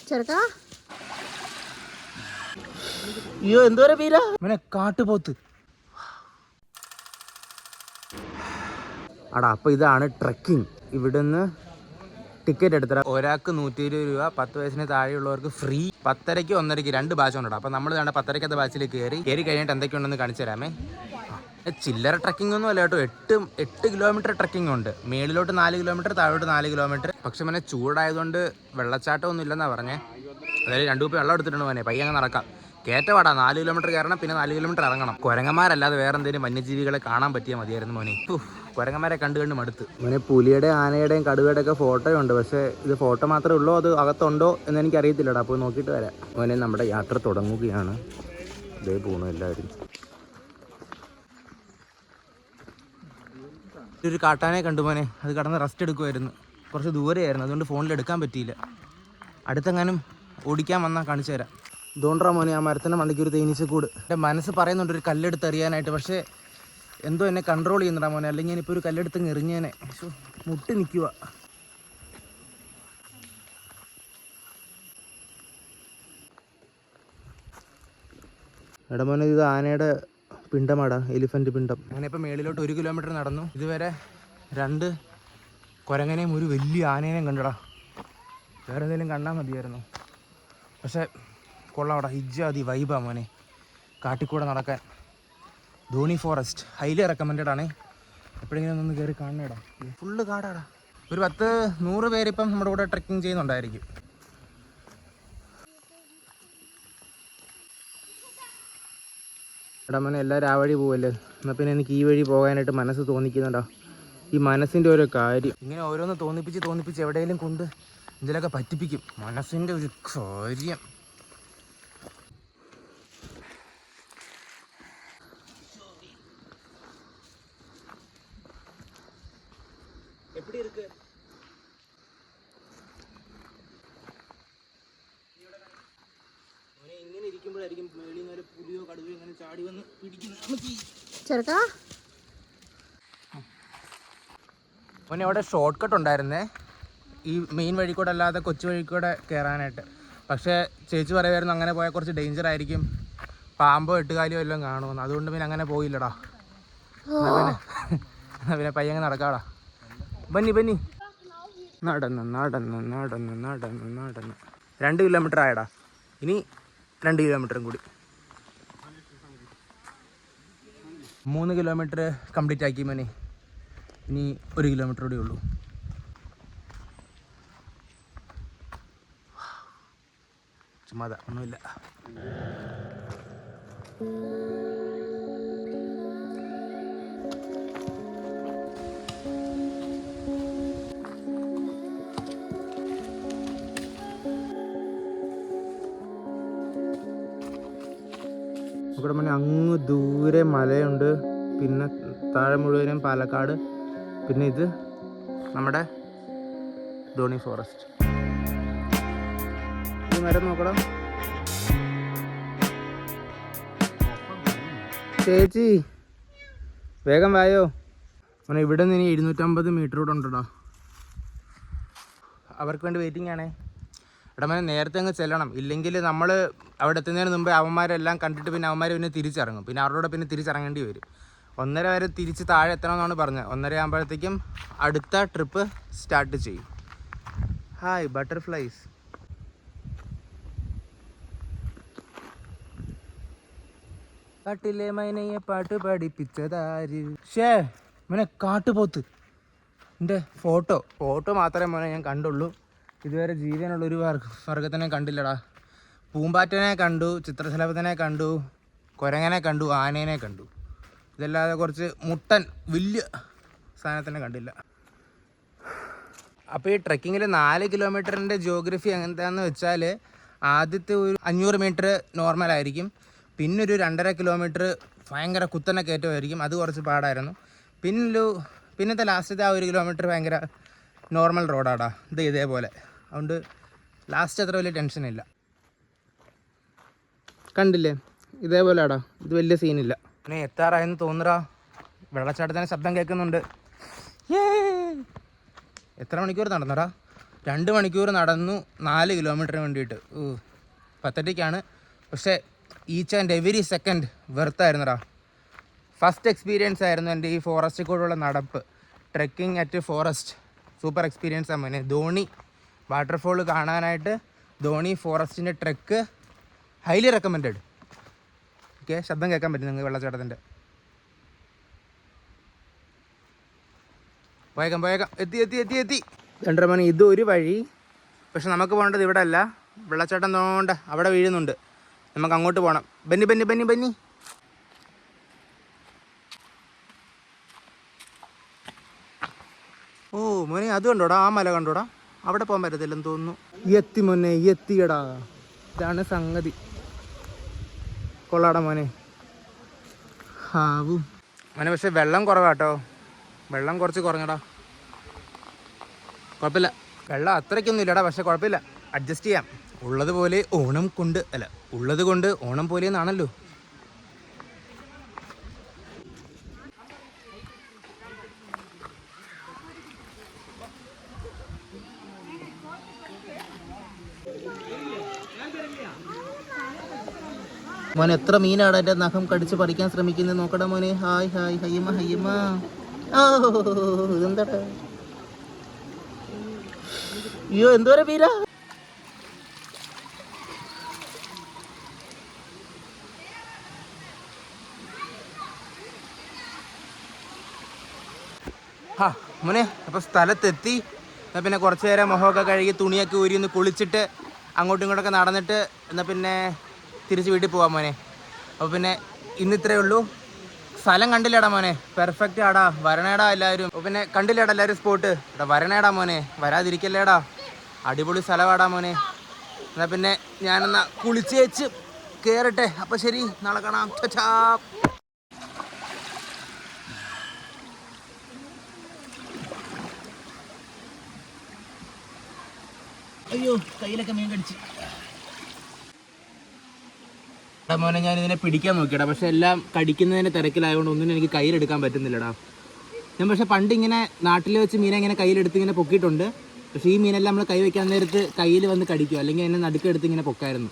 ചെറുക്കാ അയ്യോ എന്തോരം പേരാ ഇവനെ കാട്ടുപോത്ത്. അടാ അപ്പോൾ ഇതാണ് ട്രക്കിംഗ്. ഇവിടുന്ന് ടിക്കറ്റ് എടുത്തറ ഒരാൾക്ക് 120 രൂപ, 10 വയസ്സിന് താഴെയുള്ളവർക്ക് ഫ്രീ. 10:30 1:30 2 ബാച്ച് ഉണ്ടോ. അപ്പോൾ നമ്മൾ വേണ്ട 10:30 ബാച്ചിൽ കയറി കഴിഞ്ഞിട്ട് എന്തൊക്കെയുണ്ടെന്ന് കാണിച്ചു തരാമേ. ചില്ലറ ട്രക്കിംഗ് ഒന്നും അല്ല കേട്ടോ. 8 കിലോമീറ്റർ ട്രക്കിംഗ് ഉണ്ട്. മേളിലോട്ട് 4 കിലോമീറ്റർ, താഴോട്ട് 4 കിലോമീറ്റർ. പക്ഷെ പിന്നെ ചൂടായതുകൊണ്ട് വെള്ളച്ചാട്ടമൊന്നും ഇല്ലെന്നാണ് പറഞ്ഞേ. അതായത് 2 കുപ്പി വെള്ളം എടുത്തിട്ടുണ്ട് മോനെ. പയ്യങ്ങ് നടക്കാം. കയറ്റപാടാ. 4 കിലോമീറ്റർ കയറണം, പിന്നെ 4 കിലോമീറ്റർ ഇറങ്ങണം. കുരങ്ങന്മാരല്ലാതെ വേറെ എന്തെങ്കിലും വന്യജീവികളെ കാണാൻ പറ്റിയാൽ മതിയായിരുന്നു മോനെ. കുരങ്ങന്മാരെ കണ്ടു മടുത്ത് മോനെ. പുലിയുടെയും ആനയുടെയും കടുവയുടെ ഒക്കെ ഫോട്ടോ ഉണ്ട്. പക്ഷേ ഇത് ഫോട്ടോ മാത്രമേ ഉള്ളൂ, അത് അകത്തുണ്ടോ എന്ന് എനിക്ക് അറിയത്തില്ലടാ. അപ്പോൾ നോക്കിയിട്ട് വരാം മോനെ. നമ്മുടെ യാത്ര തുടങ്ങുകയാണ്. ഇതേ പോണു എല്ലാവരും. ഒരു കാട്ടാനെ കണ്ടു മോനെ. അത് കടന്ന് റെസ്റ്റ് എടുക്കുമായിരുന്നു. കുറച്ച് ദൂരെയായിരുന്നു, അതുകൊണ്ട് ഫോണിൽ എടുക്കാൻ പറ്റിയില്ല. അടുത്തെങ്ങാനും ഓടിക്കാൻ വന്നാൽ കാണിച്ചു തരാം. ഇതുകൊണ്ടാ മോനെ ആ മരത്തിൻ്റെ മണ്ടയ്ക്ക് ഒരു തേനീച്ചക്കൂട്. എൻ്റെ മനസ്സ് പറയുന്നുണ്ട് ഒരു കല്ലെടുത്ത് എറിയാനായിട്ട്. പക്ഷേ എന്തോ എന്നെ കൺട്രോൾ ചെയ്യുന്നുണ്ടാ മോനെ. അല്ലെങ്കിൽ ഞാനിപ്പോൾ ഒരു കല്ലെടുത്ത് എറിഞ്ഞേനെ. മുട്ടി നിൽക്കുക. എടാ മോനെ, ഇത് ആനയുടെ പിണ്ടമാടാ, എലിഫൻറ്റ് പിണ്ടം. അങ്ങനെ ഇപ്പോൾ മേളിലോട്ട് 1 കിലോമീറ്റർ നടന്നു. ഇതുവരെ 2 കുരങ്ങനെയും ഒരു വലിയ ആനേനെയും കണ്ടടാ. വേറെ എന്തെങ്കിലും കണ്ടാൽ മതിയായിരുന്നു. പക്ഷേ കൊള്ളാവടാ. ഇജ്ജാതി വൈബാ മോനെ കാട്ടിക്കൂടെ നടക്കാൻ. ധോണി ഫോറസ്റ്റ് ഹൈലി റെക്കമെൻഡഡ് ആണ്. എപ്പോഴെങ്കിലും ഒന്ന് കയറി കാണണേടാ. ഫുള്ള് കാടാടാ. ഒരു 10-100 പേരിപ്പം നമ്മുടെ കൂടെ ട്രെക്കിങ് ചെയ്യുന്നുണ്ടായിരിക്കും. എടാ മോനെ, എല്ലാവരും ആ വഴി പോവല്ലേ. എന്നാൽ പിന്നെ എനിക്ക് ഈ വഴി പോകാനായിട്ട് മനസ്സ് തോന്നിക്കുന്നുണ്ടോ. ഈ മനസ്സിൻ്റെ ഓരോ കാര്യം ഇങ്ങനെ ഓരോന്ന് തോന്നിപ്പിച്ച് എവിടെയെങ്കിലും കൊണ്ട് ഇതിലൊക്കെ പറ്റിപ്പിക്കും. മനസ്സിൻ്റെ ഒരു കാര്യം. எப்படி இருக்கு? ഇങ്ങനെ ഇരിക്കുമ്പോഴായിരിക്കും മേളിൽ നിന്ന് പുലിയോ കടുവയോ ഇങ്ങനെ ചാടി വന്ന് പിടിക്കുന്നത്. ചെറുക്കാ മോനെ, അവിടെ ഷോർട്ട് കട്ട് ഉണ്ടായിരുന്നേ ഈ മെയിൻ വഴി കൂടെ അല്ലാതെ കൊച്ചു വഴി കൂടെ കയറാനായിട്ട്. പക്ഷേ ചേച്ചി പറയുമായിരുന്നു അങ്ങനെ പോയാൽ കുറച്ച് ഡേഞ്ചർ ആയിരിക്കും, പാമ്പോ എട്ടുകാലിയോ എല്ലാം കാണുമെന്ന്. അതുകൊണ്ട് പിന്നെ അങ്ങനെ പോയില്ലടാ. പിന്നെ പയ്യങ്ങ് നടക്കാടാ. ബന്നി നടന്ന് 2 കിലോമീറ്റർ ആയടാ. ഇനി 2 കിലോമീറ്ററും കൂടി. 3 കിലോമീറ്റർ കംപ്ലീറ്റ് ആക്കി മോനെ. ഇനി 1 കിലോമീറ്റർ കൂടി ഉള്ളൂ. ചുമ്മാതാ, ഒന്നുമില്ല. ഇവിടെ മുന്നേ അങ്ങ് ദൂരെ മലയുണ്ട്. പിന്നെ താഴെ മുഴുവനും പാലക്കാട്. പിന്നെ ഇത് നമ്മുടെ ധോണി ഫോറസ്റ്റ്. ഈ മരം നോക്കടാ ചേച്ചി, വേഗം വായോ. അങ്ങനെ ഇവിടെ നിന്ന് ഇനി 250 മീറ്റർ കൂടെ ഉണ്ടടാ. അവർക്ക് വേണ്ടി വെയിറ്റിംഗ് ആണേ. ഇവിടെ മോനെ നേരത്തെ അങ്ങ് ചെല്ലണം. ഇല്ലെങ്കിൽ നമ്മൾ അവിടെ എത്തുന്നതിന് മുമ്പേ അവന്മാരെല്ലാം കണ്ടിട്ട് പിന്നെ അവന്മാർ പിന്നെ തിരിച്ചിറങ്ങും. പിന്നെ അവരുടെ പിന്നെ തിരിച്ചിറങ്ങേണ്ടി വരും. 1:30 വരെ തിരിച്ച് താഴെ എത്തണമെന്നാണ് പറഞ്ഞത്. 1:30 ആകുമ്പോഴത്തേക്കും അടുത്ത ട്രിപ്പ് സ്റ്റാർട്ട് ചെയ്യും. Hi butterflies. കാട്ടിലെ മൈനയെ പാട്ട് പഠിപ്പിച്ചതാര്? ഷേ മോനെ, കാട്ടുപോത്ത്. എൻ്റെ ഫോട്ടോ മാത്രമേ മോനെ ഞാൻ കണ്ടുള്ളൂ. ഇതുവരെ ജീവനുള്ളൊരു വർഗത്തിനെ കണ്ടില്ലടാ. പൂമ്പാറ്റനെ കണ്ടു, ചിത്രശലഭത്തിനെ കണ്ടു, കുരങ്ങനെ കണ്ടു, ആനേനെ കണ്ടു. ഇതല്ലാതെ കുറച്ച് മുട്ടൻ വലിയ സാധനത്തിനെ കണ്ടില്ല. അപ്പോൾ ഈ ട്രെക്കിങ്ങിൽ 4 കിലോമീറ്ററിൻ്റെ ജിയോഗ്രഫി എന്താണെന്ന് വെച്ചാൽ ആദ്യത്തെ ഒരു 500 മീറ്റർ നോർമലായിരിക്കും. പിന്നെ ഒരു 2.5 കിലോമീറ്റർ ഭയങ്കര കുത്തനെ കയറ്റമായിരിക്കും. അത് കുറച്ച് പാടായിരുന്നു. പിന്നത്തെ ലാസ്റ്റത്തെ ആ 1 കിലോമീറ്റർ ഭയങ്കര നോർമൽ റോഡാടാ. ഇതേപോലെ. അതുകൊണ്ട് ലാസ്റ്റ് അത്ര വലിയ ടെൻഷനില്ല. കണ്ടില്ലേ, ഇതേപോലെ ആടാ. ഇത് വലിയ സീനില്ല. പിന്നെ എത്താറായെന്ന് തോന്നുറാ. വെള്ളച്ചാട്ടത്തിന് ശബ്ദം കേൾക്കുന്നുണ്ട്. എത്ര മണിക്കൂർ നടന്നടാ? 2 മണിക്കൂർ നടന്നു 4 കിലോമീറ്ററിന് വേണ്ടിയിട്ട്. പത്തറ്റിക്കാണ്, പക്ഷേ ഈച്ച് ആൻഡ് എവരി സെക്കൻഡ് വെർത്തായിരുന്നടാ. ഫസ്റ്റ് എക്സ്പീരിയൻസ് ആയിരുന്നു എൻ്റെ ഈ ഫോറസ്റ്റിൽ കൂടെയുള്ള നടപ്പ്. Trekking at forest super experience ആണ് മോനെ. ധോണി വാട്ടർഫോൾ കാണാനായിട്ട് ധോണി ഫോറസ്റ്റിൻ്റെ ട്രെക്ക് ഹൈലി റെക്കമെൻഡഡ്. ഓക്കെ, ശബ്ദം കേൾക്കാൻ പറ്റും നിങ്ങൾക്ക് വെള്ളച്ചാട്ടത്തിൻ്റെ. പോയേക്കാം എത്തി. രണ്ടര മണി. ഇത് ഒരു വഴി, പക്ഷെ നമുക്ക് പോകേണ്ടത് ഇവിടെ അല്ല. വെള്ളച്ചാട്ടം തോണ്ട അവിടെ വീഴുന്നുണ്ട്, നമുക്ക് അങ്ങോട്ട് പോകണം. ബന്നി. ഓ മോനെ, അത് കണ്ടോടാ, ആ മല കണ്ടോടാ. അവിടെ പോകാൻ പറ്റത്തില്ലെന്ന് തോന്നുന്നു. എത്തി മോനെ, എത്തിയടാ. ഇതാണ് സംഗതി. കൊള്ളാടാ മോനെ. ഹാവും മോനെ, പക്ഷെ വെള്ളം കുറവാട്ടോ. വെള്ളം കുറച്ച് കുറഞ്ഞടാ. കുഴപ്പമില്ല, വെള്ളം അത്രയ്ക്കൊന്നും ഇല്ലടാ, പക്ഷെ കുഴപ്പമില്ല, അഡ്ജസ്റ്റ് ചെയ്യാം. ഉള്ളത് കൊണ്ട് ഓണം പോലെ എന്നാണല്ലോ. മോനെ, എത്ര മീനാണ് എൻ്റെ നഖം കടിച്ച് പറിക്കാൻ ശ്രമിക്കുന്നത് നോക്കടാ മോനെ. ഹായ് ഹയ്യമ്മ. ഓ ഇതെന്താ? അയ്യോ, എന്തോരം മീനാ. മോനെ, അപ്പോൾ സ്ഥലത്തെത്തി. എന്നാൽ പിന്നെ കുറച്ച് നേരം മുഖമൊക്കെ കഴുകി തുണിയൊക്കെ ഊരി ഒന്ന് കുളിച്ചിട്ട് അങ്ങോട്ടും ഇങ്ങോട്ടൊക്കെ നടന്നിട്ട് എന്നാൽ പിന്നെ തിരിച്ച് വീട്ടിൽ പോവാം മോനെ. അപ്പോൾ പിന്നെ ഇന്നിത്രയേ ഉള്ളൂ. സ്ഥലം കണ്ടില്ലേടാ മോനെ, പെർഫെക്റ്റ് ആടാ. വരണേടാ എല്ലാവരും. അപ്പോൾ പിന്നെ കണ്ടില്ലേടാ എല്ലാവരും സ്പോട്ട്. ഇവിടെ വരണേടാ മോനെ, വരാതിരിക്കല്ലേടാ. അടിപൊളി സ്ഥലമാടാ മോനെ. എന്നാൽ പിന്നെ ഞാനെന്നാ കുളിച്ച് വെച്ച് കയറട്ടെ. അപ്പോൾ ശരി, നാളെ കാണാം. ചാ. അയ്യോ, കയ്യിലൊക്കെ മീൻ കടിച്ച്. മോനെ, ഞാൻ ഇതിനെ പിടിക്കാൻ നോക്കിയടാ, പക്ഷെ എല്ലാം കടിക്കുന്നതിൻ്റെ തിരക്കിലായതുകൊണ്ട് ഒന്നിനും എനിക്ക് കയ്യിലെടുക്കാൻ പറ്റുന്നില്ലടാ. ഞാൻ പക്ഷെ പണ്ട് ഇങ്ങനെ നാട്ടിൽ വെച്ച് മീനെ ഇങ്ങനെ കയ്യിലെടുത്ത് ഇങ്ങനെ പൊക്കിയിട്ടുണ്ട്. പക്ഷേ ഈ മീനെല്ലാം നമ്മൾ കൈ വയ്ക്കാൻ നേരത്ത് കയ്യിൽ വന്ന് കടിക്കും, അല്ലെങ്കിൽ എന്നെ നടുക്കെടുത്ത് ഇങ്ങനെ പൊക്കായിരുന്നു.